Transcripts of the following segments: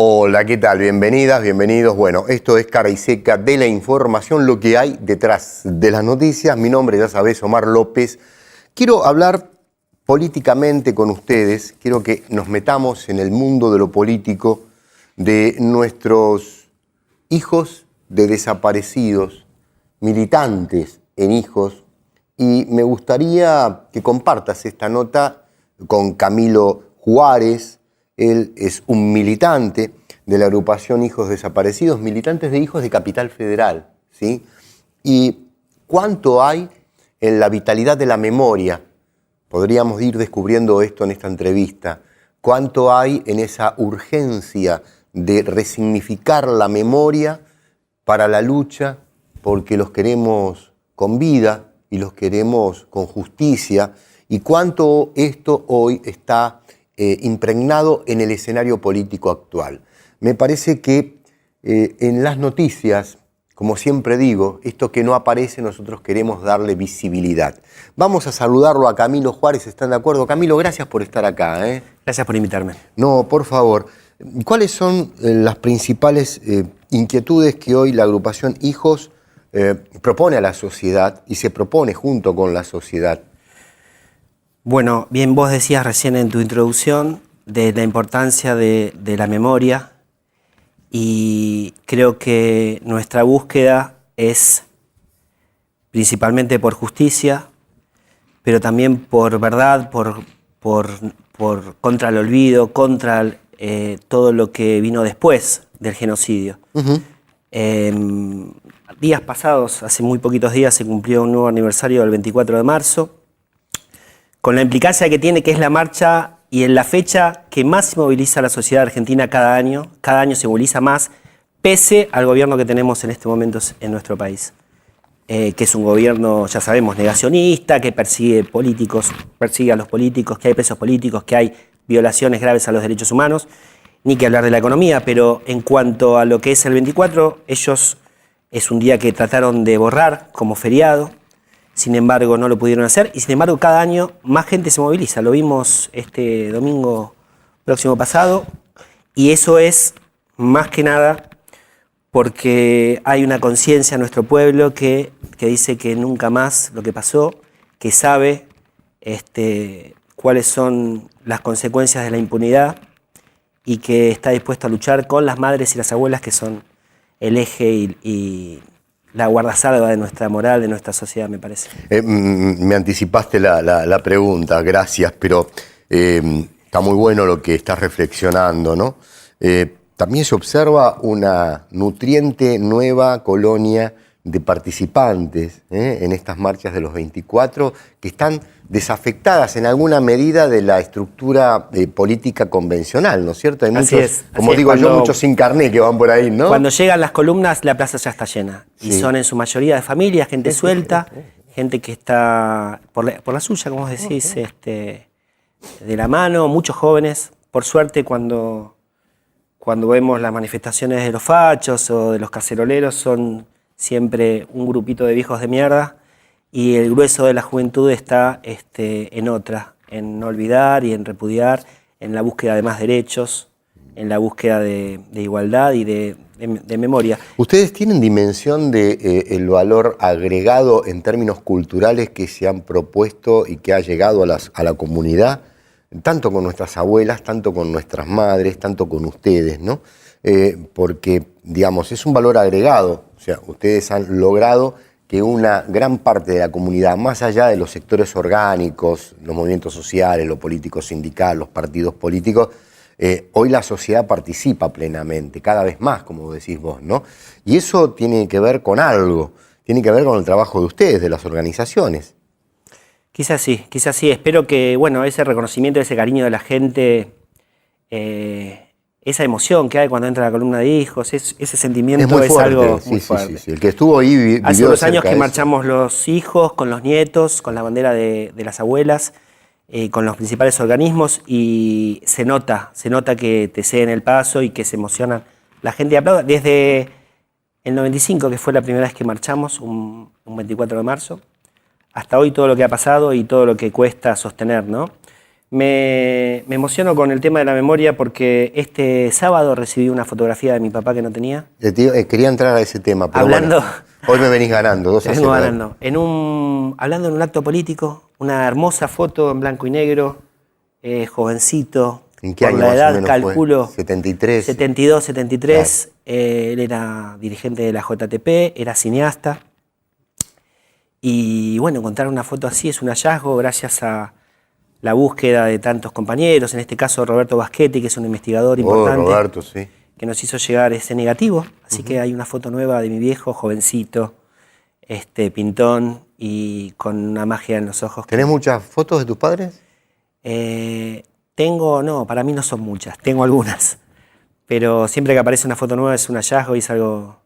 Hola, ¿qué tal? Bienvenidas, bienvenidos. Bueno, esto es Cara y Seca de la información, lo que hay detrás de las noticias. Mi nombre, ya sabés, Omar López. Quiero hablar políticamente con ustedes. Quiero que nos metamos en el mundo de lo político, de nuestros hijos de desaparecidos, militantes en hijos. Y me gustaría que compartas esta nota con Camilo Juárez. Él es un militante de la agrupación Hijos Desaparecidos, militantes de Hijos de Capital Federal, ¿sí? Y cuánto hay en la vitalidad de la memoria, podríamos ir descubriendo esto en esta entrevista, cuánto hay en esa urgencia de resignificar la memoria para la lucha, porque los queremos con vida y los queremos con justicia, y cuánto esto hoy está impregnado en el escenario político actual. Me parece que en las noticias, como siempre digo, esto que no aparece nosotros queremos darle visibilidad. Vamos a saludarlo a Camilo Juárez, ¿están de acuerdo? Camilo, gracias por estar acá. Gracias por invitarme. No, por favor. ¿Cuáles son las principales inquietudes que hoy la agrupación Hijos propone a la sociedad y se propone junto con la sociedad? Bueno, bien vos decías recién en tu introducción de la importancia de la memoria, y creo que nuestra búsqueda es principalmente por justicia, pero también por verdad, contra el olvido, contra todo lo que vino después del genocidio. Días pasados, hace muy poquitos días, se cumplió un nuevo aniversario del 24 de marzo, con la implicancia que tiene, que es la marcha y en la fecha que más se moviliza la sociedad argentina cada año se moviliza más, pese al gobierno que tenemos en este momento en nuestro país, que es un gobierno, ya sabemos, negacionista, que persigue a los políticos, que hay presos políticos, que hay violaciones graves a los derechos humanos, ni que hablar de la economía. Pero en cuanto a lo que es el 24, ellos es un día que trataron de borrar como feriado. Sin embargo, no lo pudieron hacer, y sin embargo cada año más gente se moviliza. Lo vimos este domingo próximo pasado, y eso es más que nada porque hay una conciencia en nuestro pueblo que dice que nunca más lo que pasó, que sabe cuáles son las consecuencias de la impunidad, y que está dispuesto a luchar con las madres y las abuelas, que son el eje y la guardasalva de nuestra moral, de nuestra sociedad, me parece. Me anticipaste la pregunta, gracias, pero está muy bueno lo que estás reflexionando, ¿no? También se observa una nutriente nueva colonia de participantes en estas marchas de los 24 que están desafectadas en alguna medida de la estructura política convencional, ¿no es cierto? Hay muchos, como digo yo, muchos sin carné que van por ahí, ¿no? Cuando llegan las columnas, la plaza ya está llena. Sí. Y son en su mayoría de familias, gente suelta, gente que está por la suya, como vos decís, de la mano, muchos jóvenes. Por suerte, cuando vemos las manifestaciones de los fachos o de los caceroleros, son siempre un grupito de viejos de mierda, y el grueso de la juventud está en no olvidar y en repudiar, en la búsqueda de más derechos, en la búsqueda de igualdad y de memoria. ¿Ustedes tienen dimensión de el valor agregado en términos culturales que se han propuesto y que ha llegado a la comunidad, tanto con nuestras abuelas, tanto con nuestras madres, tanto con ustedes, ¿no? Porque, digamos, es un valor agregado. O sea, ustedes han logrado que una gran parte de la comunidad, más allá de los sectores orgánicos, los movimientos sociales, los políticos sindicales, los partidos políticos, hoy la sociedad participa plenamente, cada vez más, como decís vos, ¿no? Y eso tiene que ver con algo, tiene que ver con el trabajo de ustedes, de las organizaciones. Quizás sí. Espero que, bueno, ese reconocimiento, ese cariño de la gente, esa emoción que hay cuando entra la columna de Hijos, ese sentimiento es algo muy fuerte. Sí. El que estuvo ahí vivió hace unos años que marchamos los hijos, con los nietos, con la bandera de las abuelas, con los principales organismos, y se nota que te ceden el paso y que se emocionan. La gente aplaude. Desde el 95, que fue la primera vez que marchamos, un 24 de marzo, hasta hoy todo lo que ha pasado y todo lo que cuesta sostener, ¿no? Me emociono con el tema de la memoria porque este sábado recibí una fotografía de mi papá que no tenía. Quería entrar a ese tema, pero Hablando, bueno, hoy me venís ganando, 2 te a vengo 0. ganando. Hablando en un acto político, una hermosa foto en blanco y negro, jovencito. ¿En qué Por año la más o edad menos calculo fue? 73. 72, 73. Él era dirigente de la JTP, era cineasta. Y bueno, encontrar una foto así es un hallazgo gracias a la búsqueda de tantos compañeros, en este caso Roberto Baschetti, que es un investigador importante, Roberto, sí. que nos hizo llegar ese negativo. Así que hay una foto nueva de mi viejo, jovencito, pintón y con una magia en los ojos. ¿Tenés muchas fotos de tus padres? No, para mí no son muchas, tengo algunas. Pero siempre que aparece una foto nueva es un hallazgo y es algo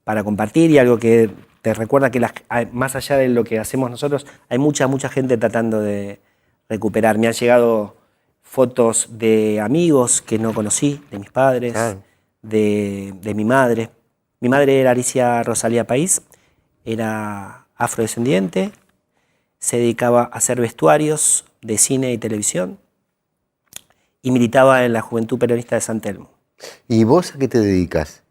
para compartir y algo que te recuerda que más allá de lo que hacemos nosotros, hay mucha gente tratando de recuperar. Me han llegado fotos de amigos que no conocí, de mis padres, Claro. de mi madre. Mi madre era Alicia Rosalía País, era afrodescendiente, se dedicaba a hacer vestuarios de cine y televisión y militaba en la Juventud Peronista de San Telmo. ¿Y vos a qué te dedicas?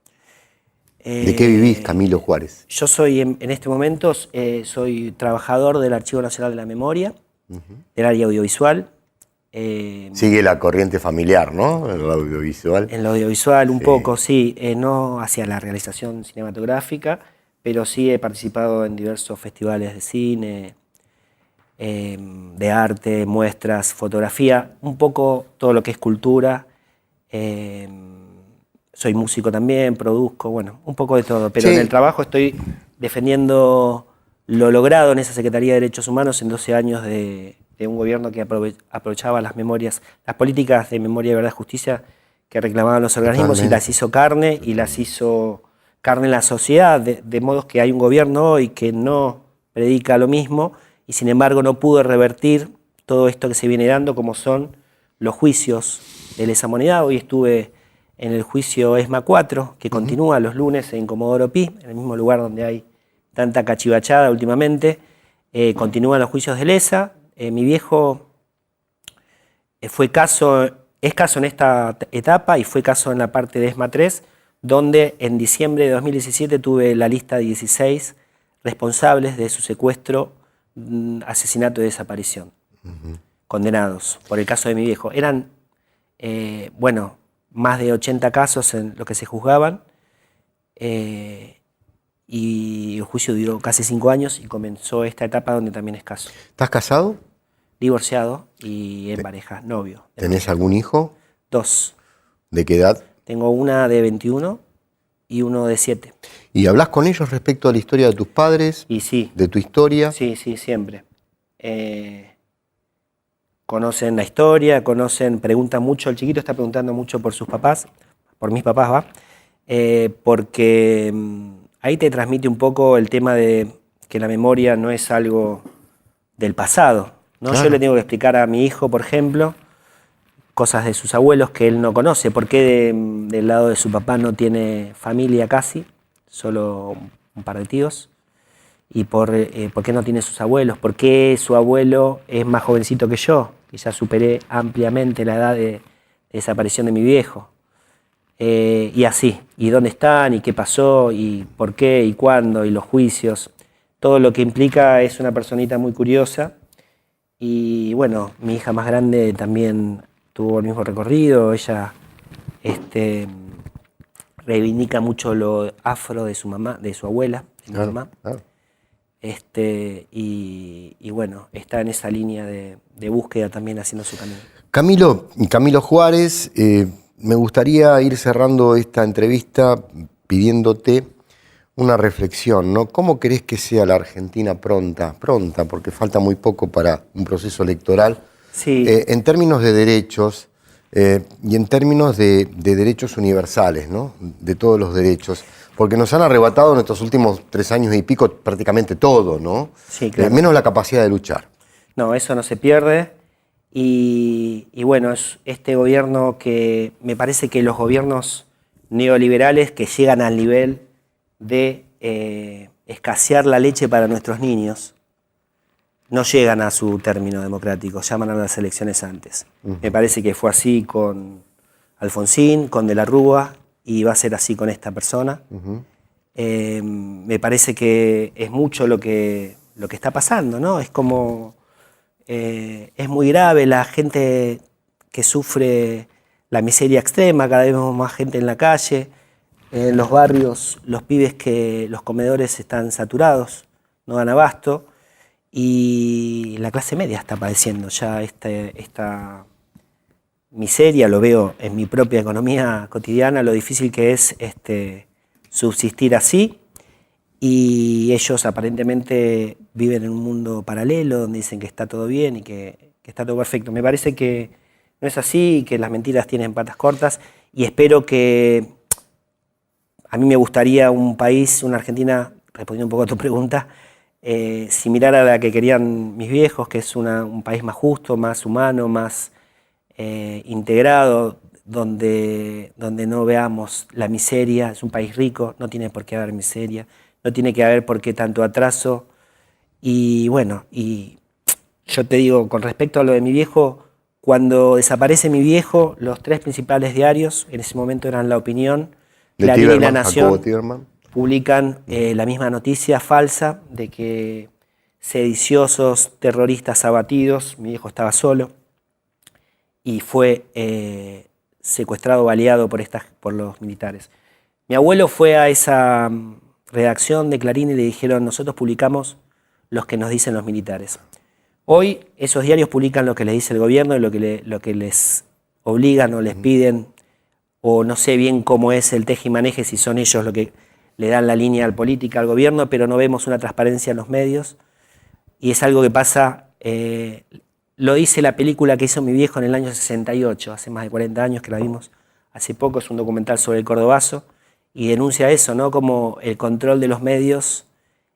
¿De qué vivís, Camilo Juárez? Yo soy, en este momento, soy trabajador del Archivo Nacional de la Memoria, del área audiovisual. Sigue la corriente familiar, ¿no? El audiovisual. En lo audiovisual un Sí. poco, sí, no hacia la realización cinematográfica, pero sí he participado en diversos festivales de cine, de arte, muestras, fotografía, un poco todo lo que es cultura. Soy músico también, produzco, bueno, un poco de todo, pero Sí. en el trabajo estoy defendiendo lo logrado en esa Secretaría de Derechos Humanos en 12 años de un gobierno que aprovechaba las memorias, las políticas de memoria, verdad y justicia que reclamaban los organismos. Totalmente. Y las hizo carne, y las hizo carne en la sociedad, de modos que hay un gobierno hoy que no predica lo mismo y sin embargo no pudo revertir todo esto que se viene dando, como son los juicios de lesa humanidad. Hoy estuve en el juicio ESMA 4, que continúa los lunes en Comodoro Pi, en el mismo lugar donde hay tanta cachivachada últimamente. Continúan los juicios de lesa. Mi viejo es caso en esta etapa y fue caso en la parte de ESMA 3, donde en diciembre de 2017 tuve la lista de 16 responsables de su secuestro, asesinato y desaparición, condenados por el caso de mi viejo. Eran, más de 80 casos en lo que se juzgaban, y el juicio duró casi 5 años y comenzó esta etapa donde también es caso. ¿Estás casado? Divorciado y en pareja, novio. ¿Tenés algún hijo? 2. ¿De qué edad? Tengo una de 21 y uno de 7. ¿Y hablas con ellos respecto a la historia de tus padres? Y sí, ¿De tu historia? sí, siempre. Conocen la historia, preguntan mucho, el chiquito está preguntando mucho por sus papás, por mis papás, ¿va? Porque ahí te transmite un poco el tema de que la memoria no es algo del pasado, ¿no? Claro. Yo le tengo que explicar a mi hijo, por ejemplo, cosas de sus abuelos que él no conoce. ¿Por qué del lado de su papá no tiene familia casi? Solo un par de tíos. ¿Y por qué no tiene sus abuelos? ¿Por qué su abuelo es más jovencito que yo? Que ya superé ampliamente la edad de desaparición de mi viejo. Y así. ¿Y dónde están? ¿Y qué pasó? ¿Y por qué? ¿Y cuándo? ¿Y los juicios? Todo lo que implica. Es una personita muy curiosa. Y bueno, mi hija más grande también tuvo el mismo recorrido. Ella reivindica mucho lo afro de su mamá, de su abuela, de mi mamá. Claro. Y bueno, está en esa línea de búsqueda también haciendo su camino. Camilo Juárez, me gustaría ir cerrando esta entrevista pidiéndote una reflexión, ¿no? ¿Cómo querés que sea la Argentina pronta, porque falta muy poco para un proceso electoral? Sí. En términos de derechos y en términos de derechos universales, ¿no? De todos los derechos. Porque nos han arrebatado en estos últimos 3 años y pico prácticamente todo, ¿no? Sí, claro. Menos la capacidad de luchar. No, eso no se pierde. Y bueno, es este gobierno que me parece que los gobiernos neoliberales que llegan al nivel de escasear la leche para nuestros niños no llegan a su término democrático, llaman a las elecciones antes. Me parece que fue así con Alfonsín, con De la Rúa, y va a ser así con esta persona. Me parece que es mucho lo que está pasando, ¿no? Es como, es muy grave la gente que sufre la miseria extrema, cada vez vemos más gente en la calle, en los barrios, los pibes los comedores están saturados, no dan abasto, y la clase media está padeciendo ya esta miseria, lo veo en mi propia economía cotidiana, lo difícil que es subsistir así, y ellos aparentemente viven en un mundo paralelo donde dicen que está todo bien y que está todo perfecto. Me parece que no es así, que las mentiras tienen patas cortas, y espero que, a mí me gustaría un país, una Argentina, respondiendo un poco a tu pregunta, similar a la que querían mis viejos, que es un país más justo, más humano, más integrado, donde no veamos la miseria. Es un país rico, no tiene por qué haber miseria, no tiene que haber por qué tanto atraso. Y bueno, y yo te digo, con respecto a lo de mi viejo, cuando desaparece mi viejo, los 3 principales diarios, en ese momento eran La Opinión, Clarín y La Nación, publican la misma noticia falsa de que sediciosos terroristas abatidos, mi viejo estaba solo, y fue secuestrado, baleado por los militares. Mi abuelo fue a esa redacción de Clarín y le dijeron: nosotros publicamos los que nos dicen los militares. Hoy esos diarios publican lo que les dice el gobierno y lo que les obligan o les piden, o no sé bien cómo es el tejimaneje, si son ellos los que le dan la línea al política, al gobierno, pero no vemos una transparencia en los medios, y es algo que pasa. Lo dice la película que hizo mi viejo en el año 68, hace más de 40 años que la vimos hace poco, es un documental sobre el Cordobazo, y denuncia eso, ¿no? Como el control de los medios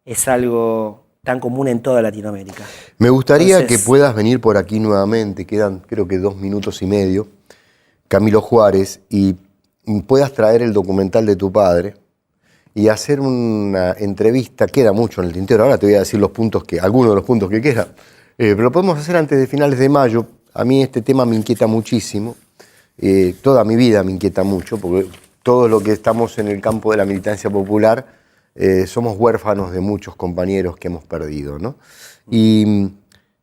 es algo tan común en toda Latinoamérica. Me gustaría que puedas venir por aquí nuevamente, quedan creo que 2 minutos y medio, Camilo Juárez, y puedas traer el documental de tu padre y hacer una entrevista. Queda mucho en el tintero, ahora te voy a decir algunos de los puntos que quedan. Pero lo podemos hacer antes de finales de mayo. A mí este tema me inquieta muchísimo. Toda mi vida me inquieta mucho, porque todos los que estamos en el campo de la militancia popular somos huérfanos de muchos compañeros que hemos perdido, ¿no? Y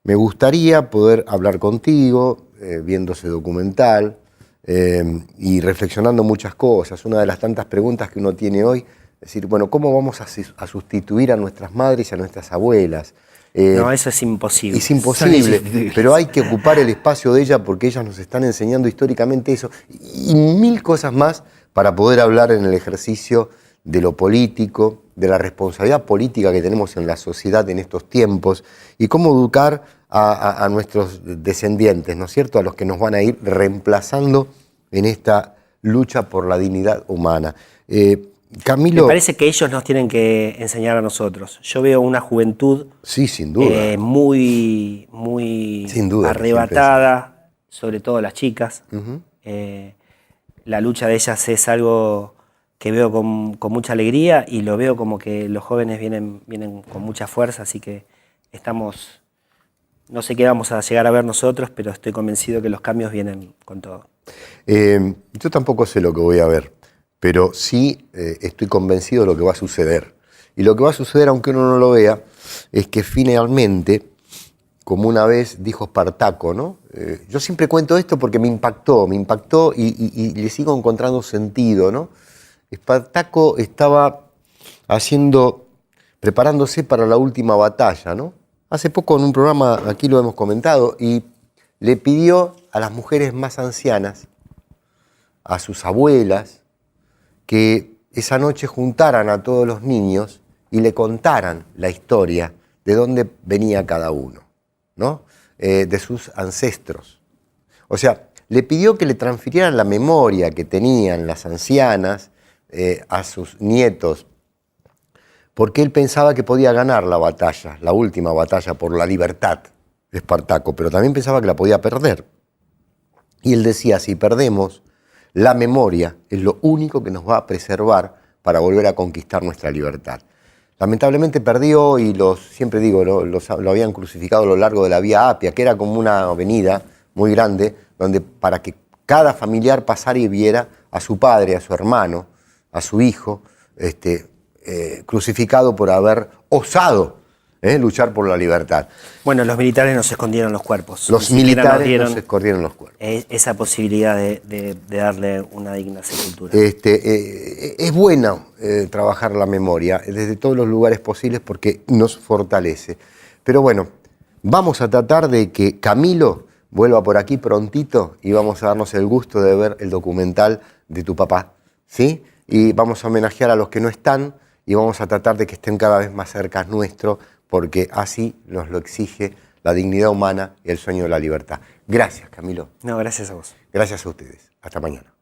me gustaría poder hablar contigo, viendo ese documental y reflexionando muchas cosas. Una de las tantas preguntas que uno tiene hoy es decir, bueno, ¿cómo vamos a sustituir a nuestras madres y a nuestras abuelas? No, eso es imposible. Es imposible, pero hay que ocupar el espacio de ellas porque ellas nos están enseñando históricamente eso y 1000 cosas más para poder hablar en el ejercicio de lo político, de la responsabilidad política que tenemos en la sociedad en estos tiempos y cómo educar a nuestros descendientes, ¿no es cierto?, a los que nos van a ir reemplazando en esta lucha por la dignidad humana. Camilo, me parece que ellos nos tienen que enseñar a nosotros. Yo veo una juventud sí, sin duda. muy Sin duda, arrebatada, sobre todo las chicas. La lucha de ellas es algo que veo con mucha alegría y lo veo como que los jóvenes vienen con mucha fuerza, así que no sé qué vamos a llegar a ver nosotros, pero estoy convencido que los cambios vienen con todo. Yo tampoco sé lo que voy a ver, pero sí estoy convencido de lo que va a suceder. Y lo que va a suceder, aunque uno no lo vea, es que finalmente, como una vez dijo Espartaco, ¿no? Yo siempre cuento esto porque me impactó y le sigo encontrando sentido, ¿no? Espartaco estaba preparándose para la última batalla, ¿no? Hace poco en un programa, aquí lo hemos comentado, y le pidió a las mujeres más ancianas, a sus abuelas, que esa noche juntaran a todos los niños y le contaran la historia de dónde venía cada uno, ¿no? De sus ancestros. O sea, le pidió que le transfirieran la memoria que tenían las ancianas a sus nietos, porque él pensaba que podía ganar la batalla, la última batalla por la libertad de Espartaco, pero también pensaba que la podía perder. Y él decía, si perdemos, la memoria es lo único que nos va a preservar para volver a conquistar nuestra libertad. lamentablemente perdió y siempre digo, lo habían crucificado a lo largo de la Vía Apia, que era como una avenida muy grande, donde para que cada familiar pasara y viera a su padre, a su hermano, a su hijo, crucificado por haber osado luchar por la libertad. Bueno, los militares nos escondieron los cuerpos. Los militares nos escondieron los cuerpos. Esa posibilidad de darle una digna sepultura. Es bueno trabajar la memoria desde todos los lugares posibles porque nos fortalece. Pero bueno, vamos a tratar de que Camilo vuelva por aquí prontito y vamos a darnos el gusto de ver el documental de tu papá, ¿sí? Y vamos a homenajear a los que no están y vamos a tratar de que estén cada vez más cerca nuestro, porque así nos lo exige la dignidad humana y el sueño de la libertad. Gracias, Camilo. No, gracias a vos. Gracias a ustedes. Hasta mañana.